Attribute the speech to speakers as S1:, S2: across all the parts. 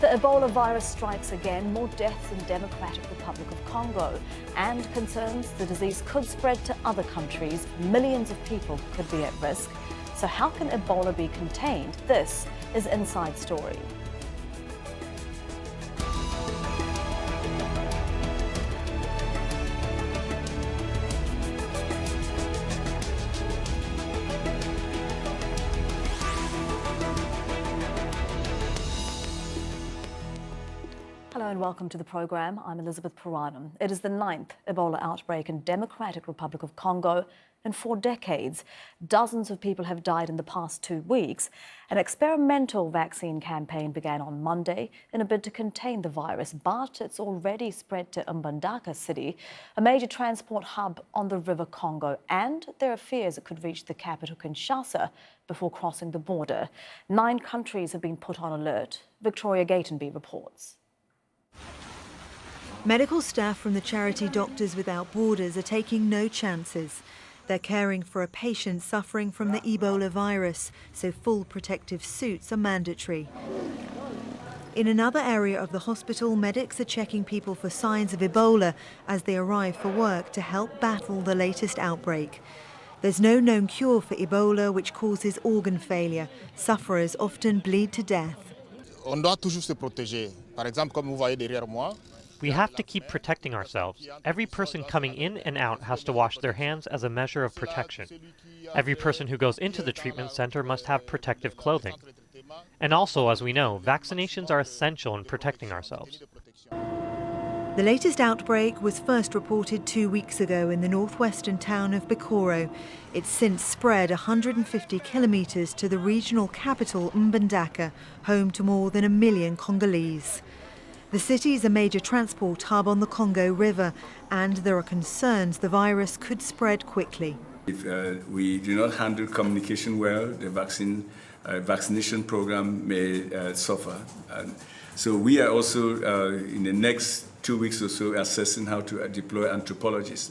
S1: The Ebola virus strikes again, more deaths in Democratic Republic of Congo, and concerns the disease could spread to other countries. Millions of people could be at risk. So how can Ebola be contained? This is Inside Story. Hello and welcome to the programme. I'm Elizabeth Puranam. It is the 9th Ebola outbreak in Democratic Republic of Congo in 4 decades. Dozens of people have died in the past 2 weeks. An experimental vaccine campaign began on Monday in a bid to contain the virus, but it's already spread to Mbandaka city, a major transport hub on the River Congo, and there are fears it could reach the capital Kinshasa before crossing the border. 9 countries have been put on alert. Victoria Gatenby reports.
S2: Medical staff from the charity Doctors Without Borders are taking no chances. They're caring for a patient suffering from the Ebola virus, so full protective suits are mandatory. In another area of the hospital, medics are checking people for signs of Ebola as they arrive for work to help battle the latest outbreak. There's no known cure for Ebola, which causes organ failure. Sufferers often bleed to death.
S3: On doit toujours se protéger. Par exemple, comme vous voyez derrière moi.
S4: We have to keep protecting ourselves. Every person coming in and out has to wash their hands as a measure of protection. Every person who goes into the treatment center must have protective clothing. And also, as we know, vaccinations are essential in protecting ourselves.
S2: The latest outbreak was first reported 2 weeks ago in the northwestern town of Bikoro. It's since spread 150 kilometers to the regional capital, Mbandaka, home to more than 1 million Congolese. The city is a major transport hub on the Congo River, and there are concerns the virus could spread quickly.
S5: If we do not handle communication well, the vaccination program may suffer. So we are also, in the next 2 weeks or so, assessing how to deploy anthropologists.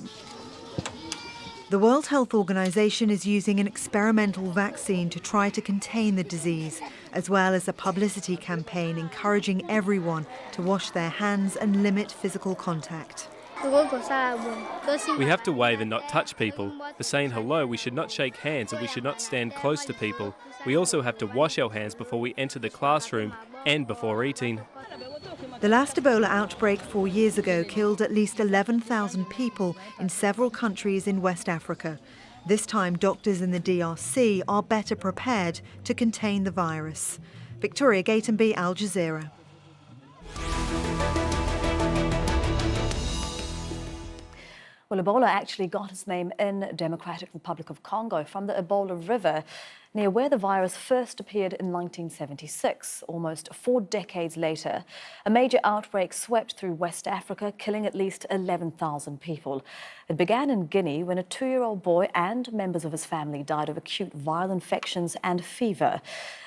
S2: The World Health Organization is using an experimental vaccine to try to contain the disease, as well as a publicity campaign encouraging everyone to wash their hands and limit physical contact.
S6: We have to wave and not touch people. For saying hello, we should not shake hands and we should not stand close to people. We also have to wash our hands before we enter the classroom and before eating.
S2: The last Ebola outbreak 4 years ago killed at least 11,000 people in several countries in West Africa. This time, doctors in the DRC are better prepared to contain the virus. Victoria Gatenby, Al Jazeera.
S1: Well, Ebola actually got its name in Democratic Republic of Congo from the Ebola River, near where the virus first appeared in 1976. Almost 4 decades later, a major outbreak swept through West Africa, killing at least 11,000 people. It began in Guinea when a 2-year-old boy and members of his family died of acute viral infections and fever.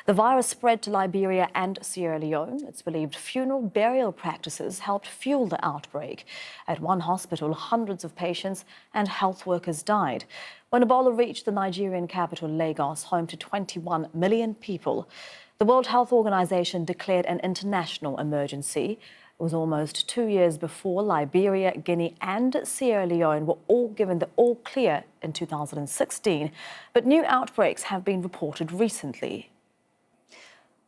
S1: The virus spread to Liberia and Sierra Leone. It's believed funeral burial practices helped fuel the outbreak. At one hospital, hundreds of patients and health workers died. When Ebola reached the Nigerian capital, Lagos, home to 21 million people, the World Health Organization declared an international emergency. It was almost 2 years before Liberia, Guinea and Sierra Leone were all given the all clear in 2016. But new outbreaks have been reported recently.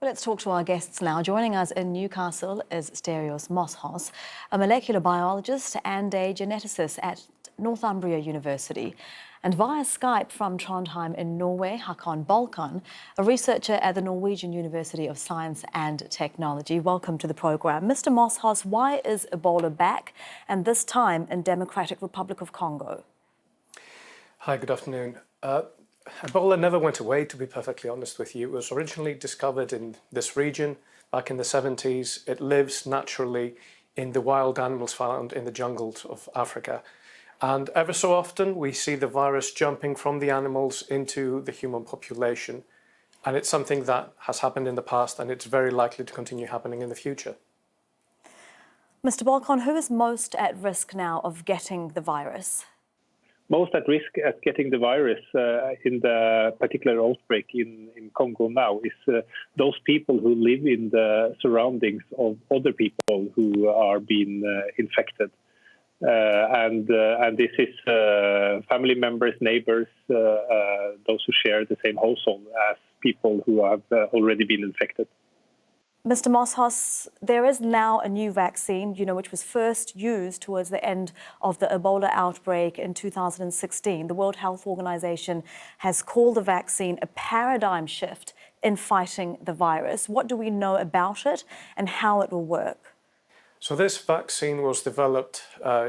S1: Well, let's talk to our guests now. Joining us in Newcastle is Sterghio Moschos, a molecular biologist and a geneticist at Northumbria University. And via Skype from Trondheim in Norway, Hakon Bolkan, a researcher at the Norwegian University of Science and Technology. Welcome to the programme. Mr. Moschos, why is Ebola back, and this time in Democratic Republic of Congo?
S7: Hi, good afternoon. Ebola never went away, to be perfectly honest with you. It was originally discovered in this region back in the 70s. It lives naturally in the wild animals found in the jungles of Africa. And ever so often, we see the virus jumping from the animals into the human population. And it's something that has happened in the past, and it's very likely to continue happening in the future.
S1: Mr. Bolkan, who is most at risk now of getting the virus?
S8: most at risk at getting the virus in the particular outbreak in Congo now is those people who live in the surroundings of other people who are being infected. And this is family members, neighbors, those who share the same household as people who have already been infected.
S1: Mr. Moschos, there is now a new vaccine, which was first used towards the end of the Ebola outbreak in 2016. The World Health Organization has called the vaccine a paradigm shift in fighting the virus. What do we know about it and how it will work?
S7: So this vaccine was developed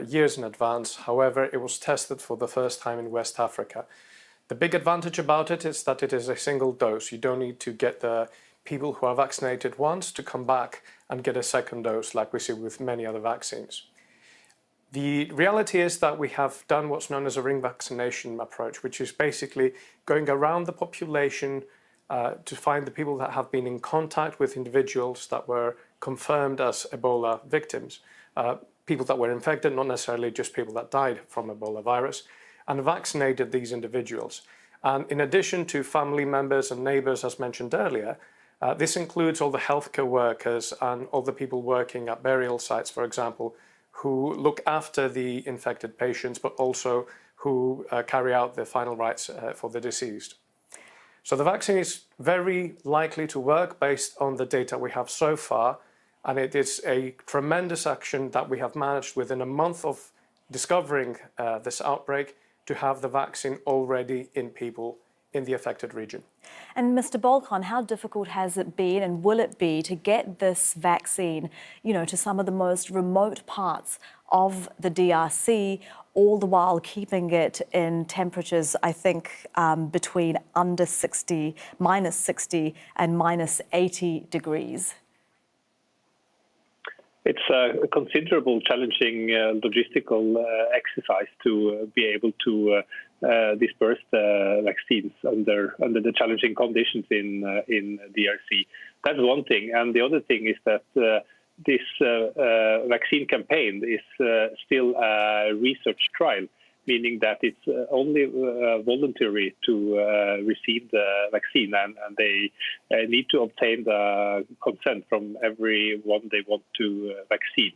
S7: years in advance. However, it was tested for the first time in West Africa. The big advantage about it is that it is a single dose. You don't need to get the people who are vaccinated once to come back and get a second dose like we see with many other vaccines. The reality is that we have done what's known as a ring vaccination approach, which is basically going around the population to find the people that have been in contact with individuals that were confirmed as Ebola victims, people that were infected, not necessarily just people that died from Ebola virus, and vaccinated these individuals. And in addition to family members and neighbors, as mentioned earlier, this includes all the healthcare workers and all the people working at burial sites, for example, who look after the infected patients, but also who carry out the final rites for the deceased. So the vaccine is very likely to work based on the data we have so far, and it is a tremendous action that we have managed within a month of discovering this outbreak to have the vaccine already in people in the affected region.
S1: And Mr. Bolkan, how difficult has it been and will it be to get this vaccine, to some of the most remote parts of the DRC, all the while keeping it in temperatures, I think, between under 60, minus 60 and minus 80 degrees?
S8: It's a considerable, challenging logistical exercise to be able to disperse the vaccines under the challenging conditions in DRC. That's one thing, and the other thing is that this vaccine campaign is still a research trial, meaning that it's only voluntary to receive the vaccine, and they need to obtain the consent from everyone they want to vaccine.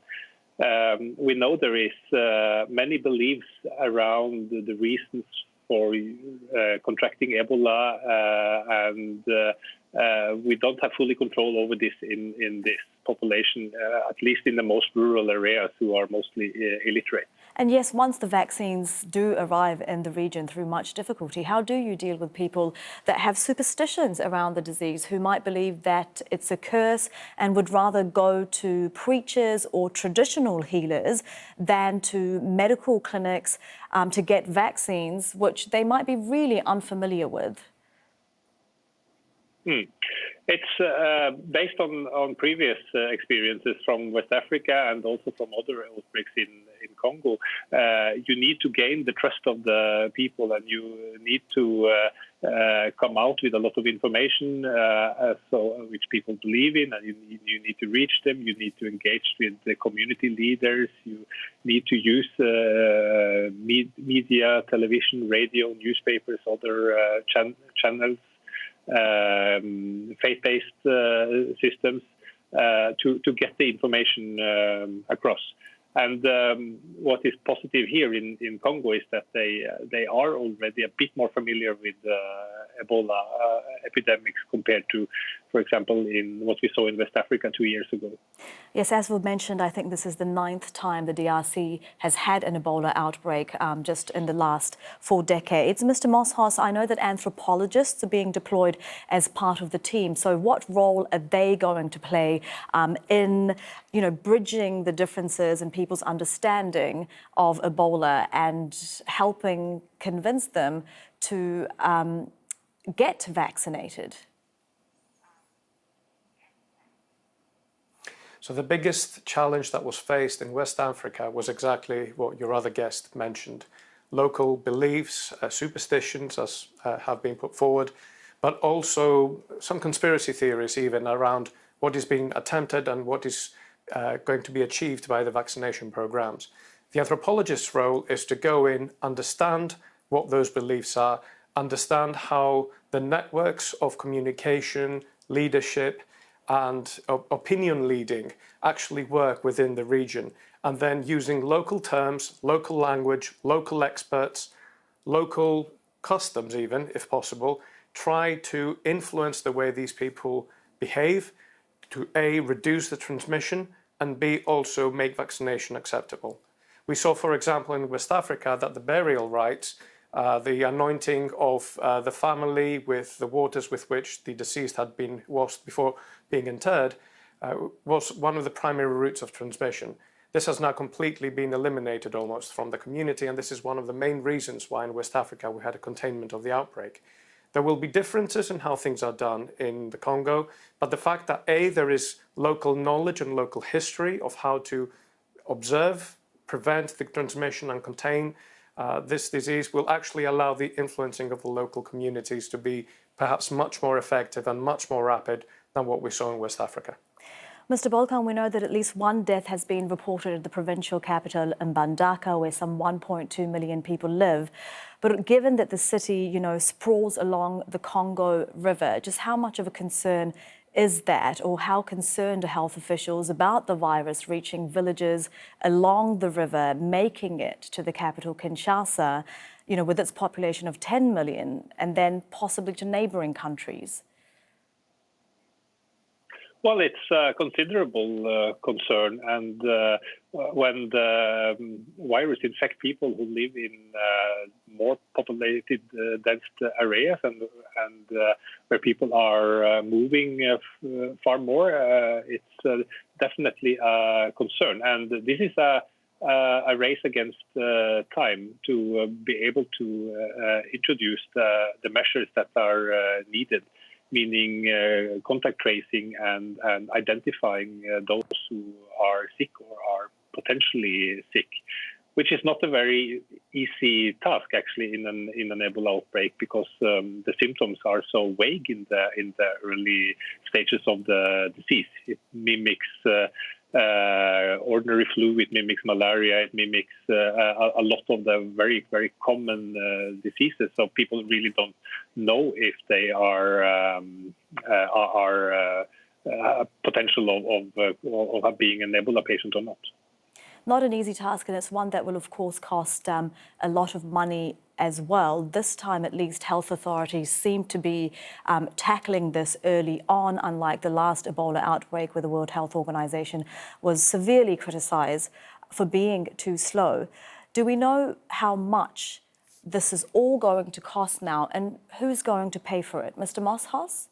S8: We know there is many beliefs around the reasons for contracting Ebola, and we don't have fully control over this in this population, at least in the most rural areas who are mostly illiterate.
S1: And yes, once the vaccines do arrive in the region through much difficulty, how do you deal with people that have superstitions around the disease, who might believe that it's a curse and would rather go to preachers or traditional healers than to medical clinics to get vaccines, which they might be really unfamiliar with?
S8: It's based on previous experiences from West Africa and also from other outbreaks in Congo. You need to gain the trust of the people, and you need to come out with a lot of information which people believe in, and you need to reach them. You need to engage with the community leaders. You need to use media, television, radio, newspapers, other channels. Faith-based systems to get the information across. And what is positive here in Congo is that they are already a bit more familiar with Ebola epidemics compared to, for example, in what we saw in West Africa 2 years ago.
S1: Yes, as we mentioned, I think this is the 9th time the DRC has had an Ebola outbreak just in the last 4 decades. Mr. Moschos, I know that anthropologists are being deployed as part of the team. So what role are they going to play in, bridging the differences in people's understanding of Ebola and helping convince them to get vaccinated?
S7: So the biggest challenge that was faced in West Africa was exactly what your other guest mentioned. Local beliefs, superstitions as have been put forward, but also some conspiracy theories even around what is being attempted and what is going to be achieved by the vaccination programs. The anthropologist's role is to go in, understand what those beliefs are, understand how the networks of communication, leadership, and opinion leading actually work within the region, and then using local terms, local language, local experts, local customs even, if possible, try to influence the way these people behave to A, reduce the transmission, and B, also make vaccination acceptable. We saw, for example, in West Africa that the burial rites, the anointing of the family with the waters with which the deceased had been washed before being interred, was one of the primary routes of transmission. This has now completely been eliminated almost from the community, and this is one of the main reasons why in West Africa we had a containment of the outbreak. There will be differences in how things are done in the Congo, but the fact that A, there is local knowledge and local history of how to observe, prevent the transmission and contain this disease will actually allow the influencing of the local communities to be perhaps much more effective and much more rapid than what we saw in West Africa.
S1: Mr. Bolkan, we know that at least one death has been reported at the provincial capital Mbandaka, where some 1.2 million people live. But given that the city, sprawls along the Congo River, just how much of a concern is that, or how concerned are health officials about the virus reaching villages along the river, making it to the capital Kinshasa, with its population of 10 million, and then possibly to neighboring countries?
S8: Well, it's a considerable concern, and when the virus infects people who live in more populated, dense areas, and where people are moving far more, it's definitely a concern. And this is a race against time to be able to introduce the measures that are needed, meaning contact tracing and identifying those who are sick or are potentially sick, which is not a very easy task actually in an Ebola outbreak, because the symptoms are so vague in the early stages of the disease. It mimics ordinary flu, it mimics malaria, it mimics a lot of the very, very common diseases. So people really don't know if they are potential of being an Ebola patient or not.
S1: Not an easy task, and it's one that will, of course, cost a lot of money as well. This time, at least, health authorities seem to be tackling this early on, unlike the last Ebola outbreak, where the World Health Organization was severely criticized for being too slow. Do we know how much this is all going to cost now, and who's going to pay for it? Mr. Moschos?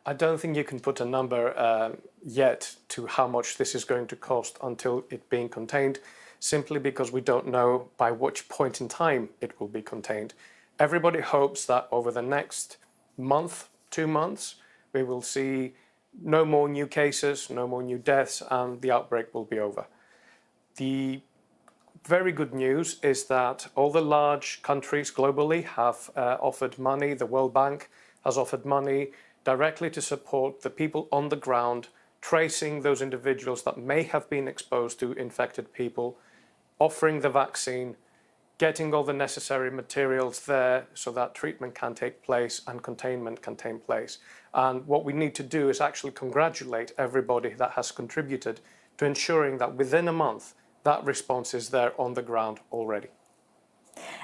S7: I don't think you can put a number yet to how much this is going to cost until it being contained, simply because we don't know by which point in time it will be contained. Everybody hopes that over the next month, 2 months, we will see no more new cases, no more new deaths, and the outbreak will be over. The very good news is that all the large countries globally have offered money. The World Bank has offered money directly to support the people on the ground, tracing those individuals that may have been exposed to infected people, offering the vaccine, getting all the necessary materials there so that treatment can take place and containment can take place. And what we need to do is actually congratulate everybody that has contributed to ensuring that within a month, that response is there on the ground already.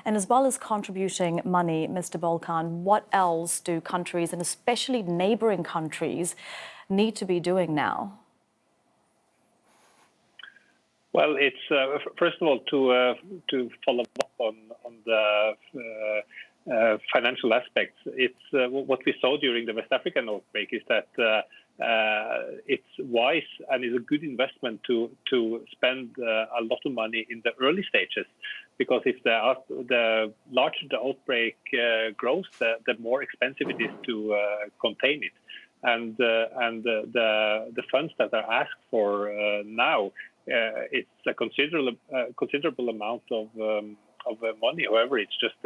S1: And as well as contributing money, Mr. Bolkan, what else do countries, and especially neighbouring countries, need to be doing now?
S8: Well, it's first of all to follow up on the financial aspects. It's what we saw during the West African outbreak is that it's wise and is a good investment to spend a lot of money in the early stages, because if the larger the outbreak grows, the more expensive it is to contain it, and the funds that are asked for now, it's a considerable amount of money. However, it's just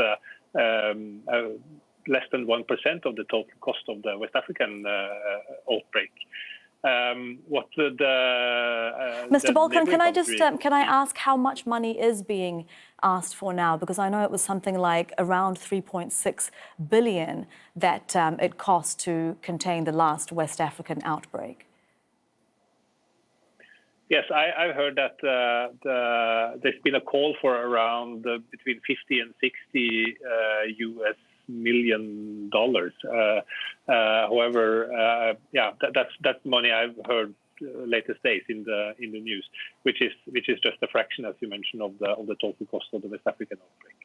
S8: less than 1% of the total cost of the West African outbreak.
S1: Mr. Bolkan, can I ask how much money is being asked for now? Because I know it was something like around 3.6 billion that it cost to contain the last West African outbreak.
S8: Yes, I've heard that there's been a call for around between 50 and 60 US million dollars. However, that's money I've heard latest days in the news, which is just a fraction, as you mentioned, of the total cost of the West African outbreak.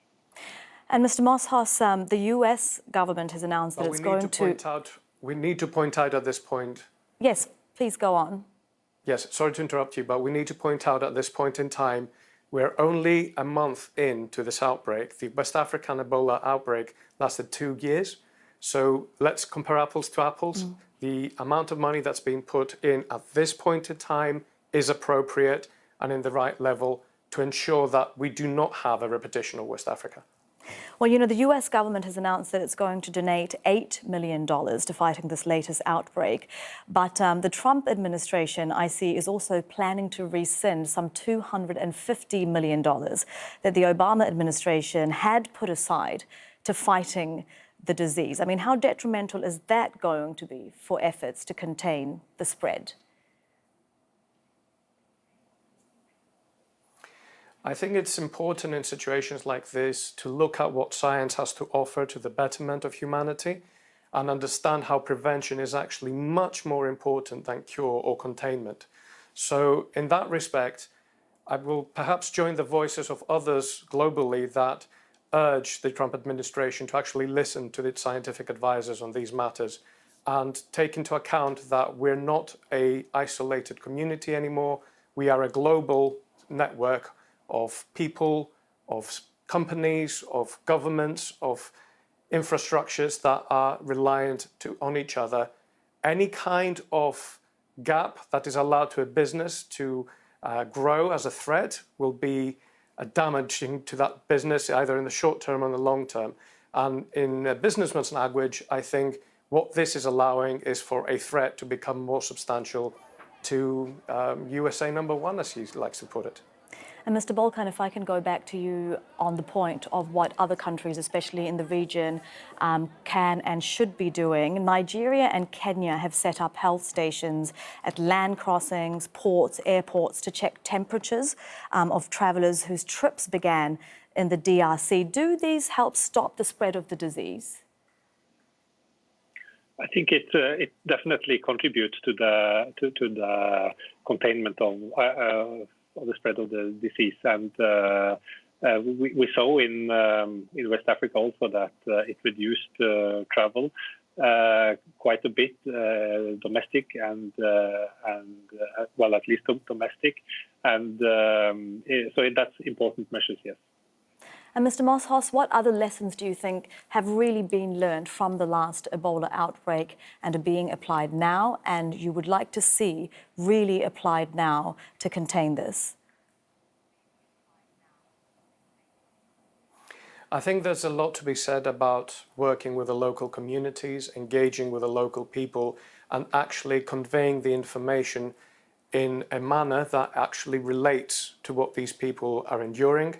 S1: And Mr. Moschos, the US government has announced that it's going to.
S7: We need to point out at this point.
S1: Yes, please go on.
S7: Yes, sorry to interrupt you, but we need to point out at this point in time, we're only a month into this outbreak. The West African Ebola outbreak lasted 2 years. So let's compare apples to apples. The amount of money that's being put in at this point in time is appropriate and in the right level to ensure that we do not have a repetition of West Africa.
S1: Well, you know, the US government has announced that it's going to donate $8 million to fighting this latest outbreak. But the Trump administration, I see, is also planning to rescind some $250 million that the Obama administration had put aside to fighting the disease. I mean, how detrimental is that going to be for efforts to contain the spread?
S7: I think it's important in situations like this to look at what science has to offer to the betterment of humanity and understand how prevention is actually much more important than cure or containment. So in that respect, I will perhaps join the voices of others globally that urge the Trump administration to actually listen to its scientific advisors on these matters and take into account that we're not an isolated community anymore. We are a global network of people, of companies, of governments, of infrastructures that are reliant on each other. Any kind of gap that is allowed to a business to grow as a threat will be damaging to that business, either in the short term or the long term. And in a businessman's language, I think what this is allowing is for a threat to become more substantial to USA number one, as he likes to put it.
S1: And Mr. Bolkan, if I can go back to you on the point of what other countries, especially in the region, can and should be doing. Nigeria and Kenya have set up health stations at land crossings, ports, airports to check temperatures of travellers whose trips began in the DRC. Do these help stop the spread of the disease?
S8: I think it definitely contributes to the containment of the spread of the disease, and we saw in West Africa also that it reduced travel quite a bit, domestic and well, at least domestic, and so that's important measures, yes.
S1: And Mr. Moschos, what other lessons do you think have really been learned from the last Ebola outbreak and are being applied now, and you would like to see really applied now to contain this?
S7: I think there's a lot to be said about working with the local communities, engaging with the local people, and actually conveying the information in a manner that actually relates to what these people are enduring,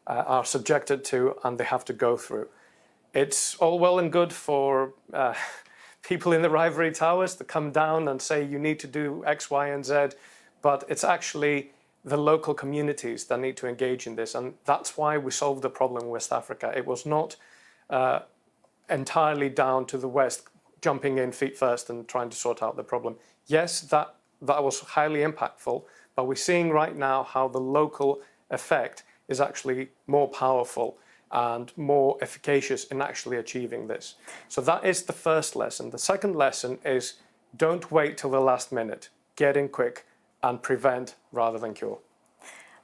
S7: are subjected to, and they have to go through. It's all well and good for people in the ivory towers to come down and say you need to do X, Y, and Z, but it's actually the local communities that need to engage in this, and that's why we solved the problem in West Africa. It was not entirely down to the West jumping in feet first and trying to sort out the problem. Yes, that was highly impactful, but we're seeing right now how the local effect is actually more powerful and more efficacious in actually achieving this. So that is the first lesson. The second lesson is don't wait till the last minute. Get in quick and prevent rather than cure.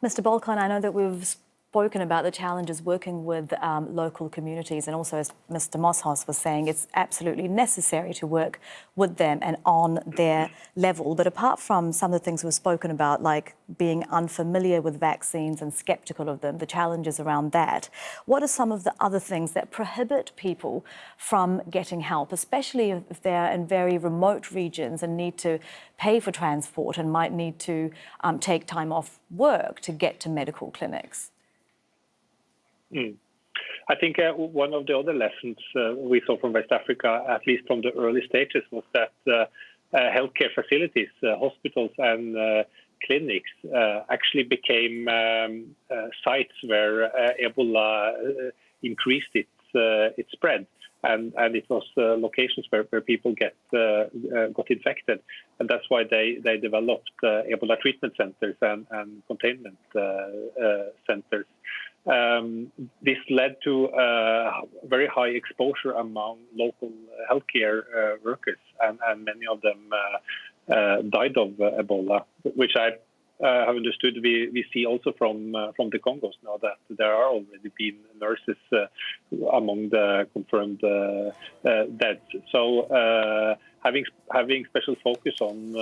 S1: Mr. Bolkan, I know that we've spoken about the challenges working with local communities, and also, as Mr. Moschos was saying, it's absolutely necessary to work with them and on their level. But apart from some of the things we've spoken about, like being unfamiliar with vaccines and sceptical of them, the challenges around that, what are some of the other things that prohibit people from getting help, especially if they're in very remote regions and need to pay for transport and might need to take time off work to get to medical clinics?
S8: I think one of the other lessons we saw from West Africa, at least from the early stages, was that healthcare facilities, hospitals and clinics actually became sites where Ebola increased its spread. And it was locations where people got infected. And that's why they developed Ebola treatment centers and containment centers. This led to very high exposure among local healthcare workers, and many of them died of Ebola, which I have understood we see also from the Congos now, that there are already been nurses among the confirmed dead. So having special focus on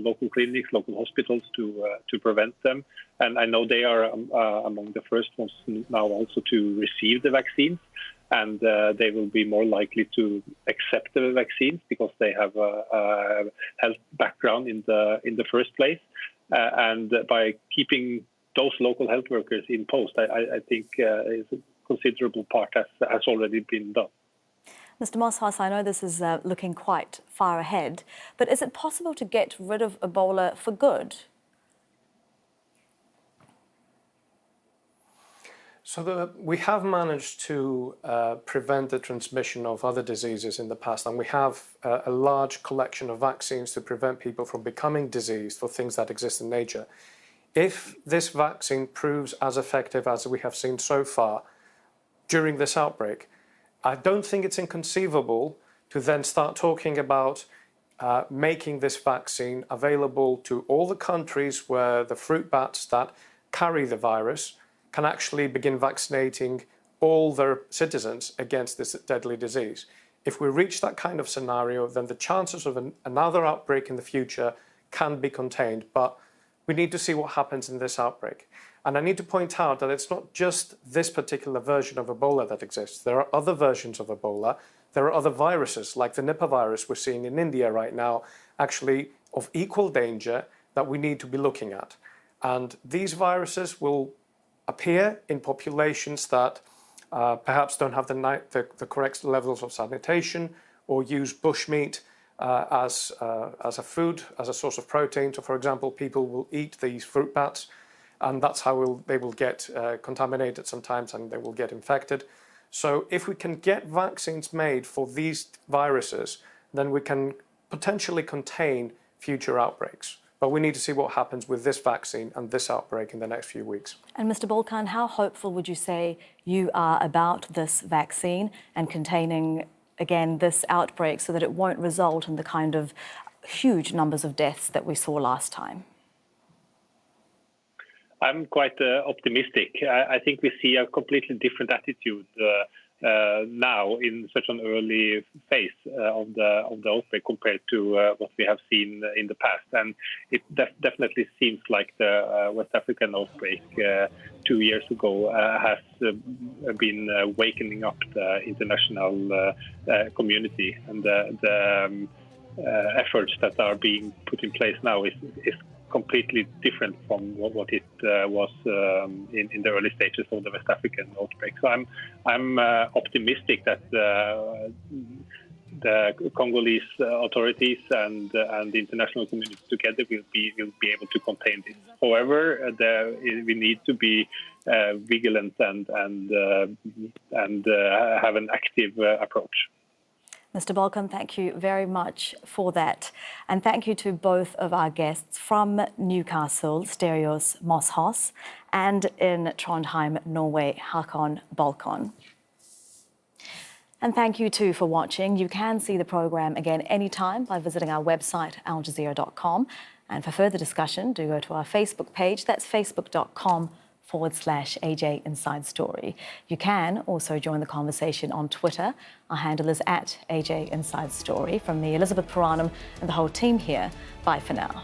S8: local clinics, local hospitals to prevent them, and I know they are among the first ones now also to receive the vaccines, and they will be more likely to accept the vaccines because they have a health background in the first place. And by keeping those local health workers in post, I think is a considerable part has already been done.
S1: Mr. Moschos, I know this is looking quite far ahead, but is it possible to get rid of Ebola for good?
S7: So we have managed to prevent the transmission of other diseases in the past, and we have a large collection of vaccines to prevent people from becoming diseased for things that exist in nature. If this vaccine proves as effective as we have seen so far during this outbreak, I don't think it's inconceivable to then start talking about making this vaccine available to all the countries where the fruit bats that carry the virus can actually begin vaccinating all their citizens against this deadly disease. If we reach that kind of scenario, then the chances of another outbreak in the future can be contained. But we need to see what happens in this outbreak. And I need to point out that it's not just this particular version of Ebola that exists. There are other versions of Ebola. There are other viruses, like the Nipah virus we're seeing in India right now, actually of equal danger that we need to be looking at. And these viruses will appear in populations that perhaps don't have the correct levels of sanitation, or use bushmeat as a food, as a source of protein. So, for example, people will eat these fruit bats, and that's how they will get contaminated sometimes, and they will get infected. So if we can get vaccines made for these viruses, then we can potentially contain future outbreaks. But we need to see what happens with this vaccine and this outbreak in the next few weeks.
S1: And Mr. Bolkan, how hopeful would you say you are about this vaccine and containing, again, this outbreak so that it won't result in the kind of huge numbers of deaths that we saw last time?
S8: I'm quite optimistic. I think we see a completely different attitude now in such an early phase of the outbreak compared to what we have seen in the past. And it definitely seems like the West African outbreak 2 years ago has been wakening up the international community, and the efforts that are being put in place now is completely different from what it was in the early stages of the West African outbreak. So I'm optimistic that the Congolese authorities and the international community together will be able to contain this. However, we need to be vigilant and have an active approach.
S1: Mr. Bolkan, thank you very much for that. And thank you to both of our guests from Newcastle, Sterghio Moschos, and in Trondheim, Norway, Hakon Bolkan. And thank you too for watching. You can see the programme again anytime by visiting our website, aljazeera.com. And for further discussion, do go to our Facebook page. That's facebook.com @AJ Inside Story. You can also join the conversation on Twitter. Our handle is @AJ Inside Story. From me, Elizabeth Puranam, and the whole team here, bye for now.